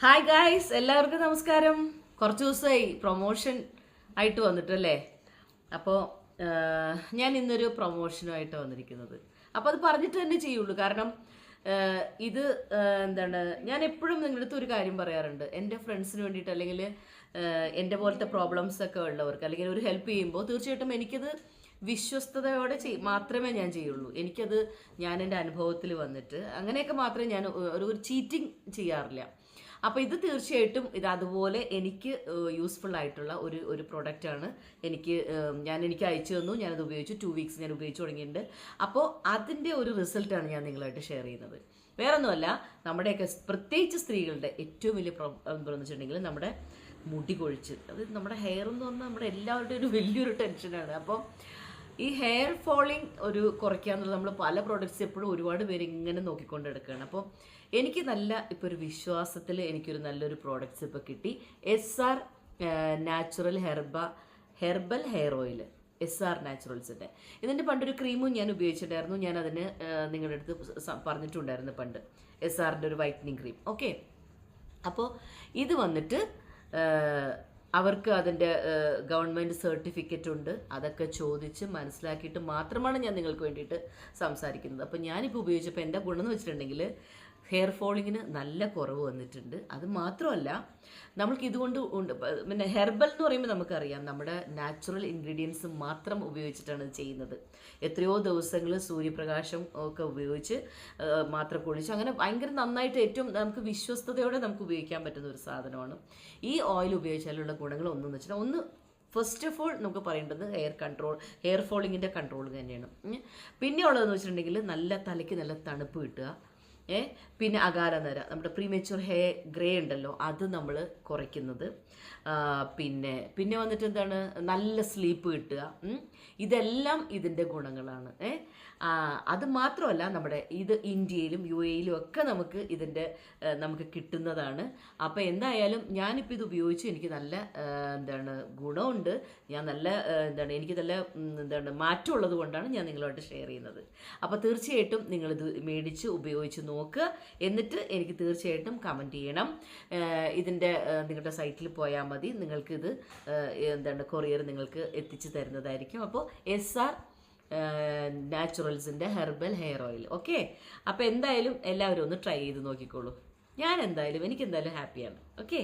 Hi guys, എല്ലാവർക്കും നമസ്കാരം. കുറച്ച് ദിവസമായി പ്രൊമോഷൻ ആയിട്ട് വന്നിട്ടല്ലേ. അപ്പോൾ ഞാൻ ഇന്നൊരു പ്രൊമോഷനുമായിട്ട് വന്നിരിക്കുന്നത്. അപ്പോൾ അത് പറഞ്ഞിട്ട് തന്നെ ചെയ്യുള്ളൂ. കാരണം ഇത് എന്താണ്, ഞാൻ എപ്പോഴും നിങ്ങളുടെ അടുത്ത് ഒരു കാര്യം പറയാറുണ്ട്. എൻ്റെ ഫ്രണ്ട്സിന് വേണ്ടിയിട്ട്, അല്ലെങ്കിൽ എൻ്റെ പോലത്തെ പ്രോബ്ലംസ് ഒക്കെ ഉള്ളവർക്ക്, അല്ലെങ്കിൽ ഒരു ഹെൽപ്പ് ചെയ്യുമ്പോൾ തീർച്ചയായിട്ടും എനിക്കത് വിശ്വസ്തയോടെ മാത്രമേ ഞാൻ ചെയ്യുള്ളൂ. എനിക്കത് ഞാൻ എൻ്റെ അനുഭവത്തിൽ വന്നിട്ട് അങ്ങനെയൊക്കെ മാത്രമേ ഞാൻ ഒരു ചീറ്റിംഗ് ചെയ്യാറില്ല. അപ്പോൾ ഇത് തീർച്ചയായിട്ടും ഇത് അതുപോലെ എനിക്ക് യൂസ്ഫുൾ ആയിട്ടുള്ള ഒരു പ്രൊഡക്റ്റാണ്. എനിക്ക് അയച്ചു തന്നു, ഞാനത് ഉപയോഗിച്ചു. 2 വീക്സ് ഞാൻ ഉപയോഗിച്ച് തുടങ്ങിയിട്ടുണ്ട്. അപ്പോൾ അതിൻ്റെ ഒരു റിസൾട്ടാണ് ഞാൻ നിങ്ങളായിട്ട് ഷെയർ ചെയ്യുന്നത്. വേറൊന്നുമല്ല, നമ്മുടെയൊക്കെ പ്രത്യേകിച്ച് സ്ത്രീകളുടെ ഏറ്റവും വലിയ എന്താണെന്ന് വെച്ചിട്ടുണ്ടെങ്കിൽ നമ്മുടെ മുടി കൊഴിച്ച്, അത് നമ്മുടെ ഹെയർ എന്ന് പറഞ്ഞാൽ നമ്മുടെ എല്ലാവരുടെയും ഒരു വലിയൊരു ടെൻഷനാണ്. അപ്പോൾ ഈ ഹെയർ ഫോളിങ് കുറയ്ക്കുക എന്നുള്ളത് നമ്മൾ പല പ്രോഡക്റ്റ്സ് എപ്പോഴും ഒരുപാട് പേര് ഇങ്ങനെ നോക്കിക്കൊണ്ട് എടുക്കുകയാണ്. അപ്പോൾ എനിക്ക് ഇപ്പോൾ ഒരു വിശ്വാസത്തിൽ എനിക്കൊരു നല്ലൊരു പ്രോഡക്റ്റ്സ് ഇപ്പോൾ കിട്ടി. SR natural herbal hair oil, SR നാച്ചുറൽസിൻ്റെ. ഇതിൻ്റെ പണ്ടൊരു ക്രീമും ഞാൻ ഉപയോഗിച്ചിട്ടുണ്ടായിരുന്നു. ഞാൻ അതിന് നിങ്ങളുടെ അടുത്ത് പറഞ്ഞിട്ടുണ്ടായിരുന്നു പണ്ട്, SRൻ്റെ ഒരു വൈറ്റനിങ് ക്രീം. ഓക്കെ, അപ്പോൾ ഇത് വന്നിട്ട് അവർക്ക് അതിൻ്റെ ഗവൺമെൻറ് സർട്ടിഫിക്കറ്റ് ഉണ്ട്. അതൊക്കെ ചോദിച്ച് മനസ്സിലാക്കിയിട്ട് മാത്രമാണ് ഞാൻ നിങ്ങൾക്ക് വേണ്ടിയിട്ട് സംസാരിക്കുന്നത്. അപ്പോൾ ഞാനിപ്പോൾ ഉപയോഗിച്ചപ്പോൾ എൻ്റെ ഗുണം എന്ന് വെച്ചിട്ടുണ്ടെങ്കിൽ ഹെയർ ഫോളിങ്ങിന് നല്ല കുറവ് വന്നിട്ടുണ്ട്. അത് മാത്രമല്ല, നമ്മൾക്ക് ഇതുകൊണ്ട് പിന്നെ ഹെർബൽ എന്ന് പറയുമ്പോൾ നമുക്കറിയാം, നമ്മുടെ നാച്ചുറൽ ഇൻഗ്രീഡിയൻസ് മാത്രം ഉപയോഗിച്ചിട്ടാണ് ഇത് ചെയ്യുന്നത്. എത്രയോ ദിവസങ്ങൾ സൂര്യപ്രകാശം ഒക്കെ ഉപയോഗിച്ച് മാത്രം കുളിച്ച് അങ്ങനെ ഭയങ്കര നന്നായിട്ട് ഏറ്റവും നമുക്ക് വിശ്വസ്തയോടെ നമുക്ക് ഉപയോഗിക്കാൻ പറ്റുന്ന ഒരു സാധനമാണ്. ഈ ഓയിൽ ഉപയോഗിച്ചാലുള്ള ഗുണങ്ങൾ ഒന്നെന്ന് വെച്ചാൽ, ഫസ്റ്റ് ഓഫ് ഓൾ നമുക്ക് പറയേണ്ടത് ഹെയർ ഫോളിങ്ങിൻ്റെ കൺട്രോൾ തന്നെയാണ്. പിന്നെ ഉള്ളതെന്ന് വെച്ചിട്ടുണ്ടെങ്കിൽ നല്ല തലയ്ക്ക് നല്ല തണുപ്പ് കിട്ടുക. പിന്നെ അകാലനര, നമ്മുടെ പ്രീമേച്യൂർ ഹെയർ ഗ്രേ ഉണ്ടല്ലോ, അത് നമ്മൾ കുറയ്ക്കുന്നത്. പിന്നെ വന്നിട്ട് എന്താണ്, നല്ല സ്ലീപ്പ് കിട്ടുക. ഇതെല്ലാം ഇതിൻ്റെ ഗുണങ്ങളാണ്. അത് മാത്രമല്ല, ഇത് ഇന്ത്യയിലും UAE ഒക്കെ നമുക്ക് കിട്ടുന്നതാണ്. അപ്പോൾ എന്തായാലും ഞാനിപ്പോൾ ഇത് ഉപയോഗിച്ച് എനിക്ക് നല്ല ഗുണമുണ്ട്. എനിക്ക് നല്ല മാറ്റമുള്ളത് കൊണ്ടാണ് ഞാൻ നിങ്ങളുമായിട്ട് ഷെയർ ചെയ്യുന്നത്. അപ്പോൾ തീർച്ചയായിട്ടും നിങ്ങളിത് മേടിച്ച് ഉപയോഗിച്ച് നോക്കുക. എന്നിട്ട് എനിക്ക് തീർച്ചയായിട്ടും കമൻറ്റ് ചെയ്യണം. ഇതിൻ്റെ നിങ്ങളുടെ സൈറ്റിൽ പോയാൽ മതി, നിങ്ങൾക്കിത് കൊറിയർ നിങ്ങൾക്ക് എത്തിച്ചു തരുന്നതായിരിക്കും. അപ്പോൾ SR നാച്ചുറൽസിൻ്റെ ഹെർബൽ ഹെയർ ഓയിൽ. ഓക്കെ, അപ്പോൾ എന്തായാലും എല്ലാവരും ഒന്ന് ട്രൈ ചെയ്ത് നോക്കിക്കോളൂ. എനിക്ക് എന്തായാലും ഹാപ്പിയാണ്. ഓക്കെ.